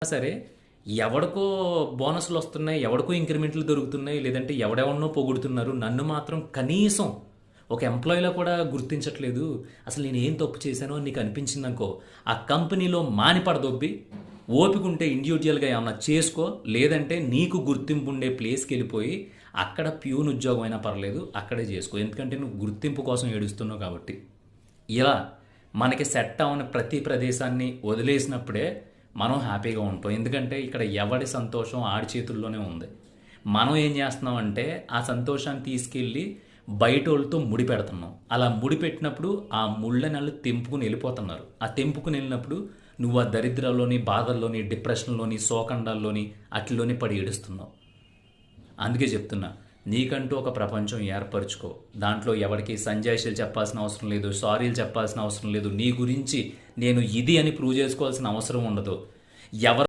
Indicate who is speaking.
Speaker 1: సరే ఎవడికో బోనస్లు వస్తున్నాయి, ఎవడికో ఇంక్రిమెంట్లు దొరుకుతున్నాయి, లేదంటే ఎవడెవడనో పొగుడుతున్నారు, నన్ను మాత్రం కనీసం ఒక ఎంప్లాయీలో కూడా గుర్తించట్లేదు. అసలు నేను ఏం తప్పు చేశానో అని నీకు అనిపించిందనుకో, ఆ కంపెనీలో మానిపడదొబ్బి ఓపిక ఉంటే ఇండివిజువల్గా ఏమన్నా చేసుకో, లేదంటే నీకు గుర్తింపు ఉండే ప్లేస్కి వెళ్ళిపోయి అక్కడ ప్యూన్ ఉద్యోగం అయినా పర్లేదు అక్కడే చేసుకో. ఎందుకంటే నువ్వు గుర్తింపు కోసం ఏడుస్తున్నావు కాబట్టి. ఇలా మనకి సెట్ అవ్వని ప్రతి ప్రదేశాన్ని వదిలేసినప్పుడే మనం హ్యాపీగా ఉంటాం. ఎందుకంటే ఇక్కడ ఎవడి సంతోషం ఆడి చేతుల్లోనే ఉంది. మనం ఏం చేస్తున్నామంటే ఆ సంతోషాన్ని తీసుకెళ్ళి బయటోళ్ళతో ముడి పెడుతున్నాం. అలా ముడి పెట్టినప్పుడు ఆ ముళ్ళని వాళ్ళు తెంపుకుని వెళ్ళిపోతున్నారు. ఆ తెంపుకుని వెళ్ళినప్పుడు నువ్వు ఆ దరిద్రంలోని, బాధల్లోని, డిప్రెషన్లోని, శోకండాల్లోని అట్లలోని పడి ఏడుస్తున్నావు. అందుకే చెప్తున్నా, నీకంటూ ఒక ప్రపంచం ఏర్పరచుకో. దాంట్లో ఎవరికి సంజాయిషీలు చెప్పాల్సిన అవసరం లేదు, సారీలు చెప్పాల్సిన అవసరం లేదు, నీ గురించి నేను ఇది అని ప్రూవ్ చేసుకోవాల్సిన అవసరం ఉండదు. ఎవరు